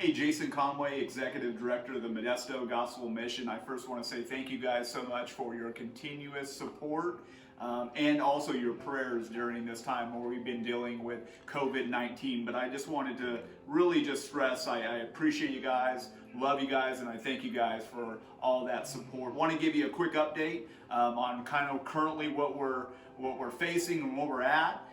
Hey, Jason Conway, Executive Director of the Modesto Gospel Mission. I first want to say thank you guys so much for your continuous support and also your prayers during this time where we've been dealing with COVID-19. But I just wanted to really just stress I appreciate you guys, love you guys, and I thank you guys for all that support. Want to give you a quick update on kind of currently what we're facing and where we're at.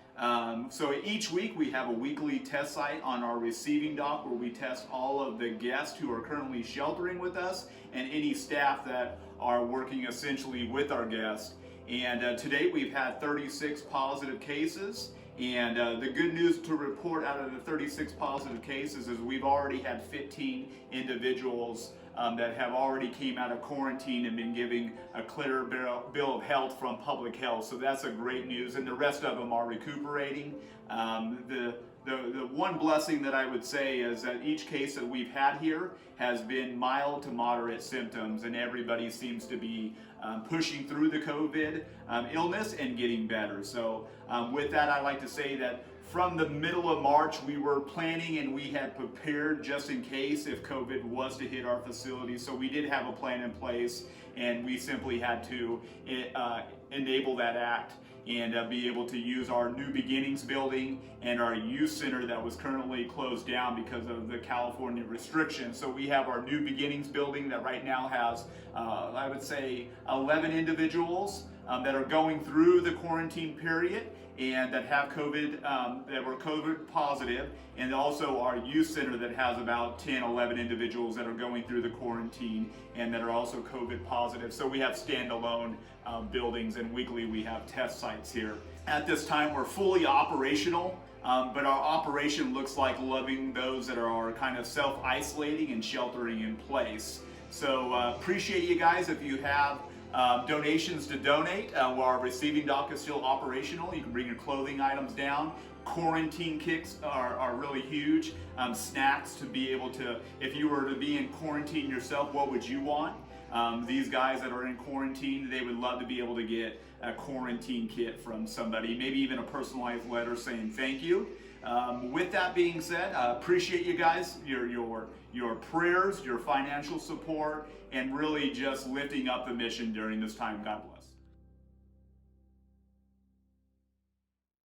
So each week we have a weekly test site on our receiving dock where we test all of the guests who are currently sheltering with us and any staff that are working essentially with our guests. And to date we've had 36 positive cases. And the good news to report out of the 36 positive cases is we've already had 15 individuals that have already came out of quarantine and been giving a clear bill of health from public health. So that's a great news, and the rest of them are recuperating. The one blessing that I would say is that each case that we've had here has been mild to moderate symptoms, and everybody seems to be pushing through the COVID illness and getting better. So with that, I'd like to say that from the middle of March, we were planning and we had prepared just in case if COVID was to hit our facility. So we did have a plan in place, and we simply had to enable that act and be able to use our New Beginnings building and our youth center that was currently closed down because of the California restrictions. So we have our New Beginnings building that right now has, I would say, 11 individuals that are going through the quarantine period and that have COVID, that were COVID positive, and also our youth center that has about 10, 11 individuals that are going through the quarantine and that are also COVID positive. So we have standalone buildings, and weekly we have test sites here. At this time we're fully operational, but our operation looks like loving those that are kind of self-isolating and sheltering in place. So appreciate you guys. If you have donations to donate, while our receiving dock is still operational, you can bring your clothing items down. Quarantine kits are really huge. Snacks to be able to, if you were to be in quarantine yourself, what would you want? These guys that are in quarantine, they would love to be able to get a quarantine kit from somebody, maybe even a personalized letter saying thank you. With that being said, appreciate you guys, your prayers, your financial support, and really just lifting up the mission during this time. God bless.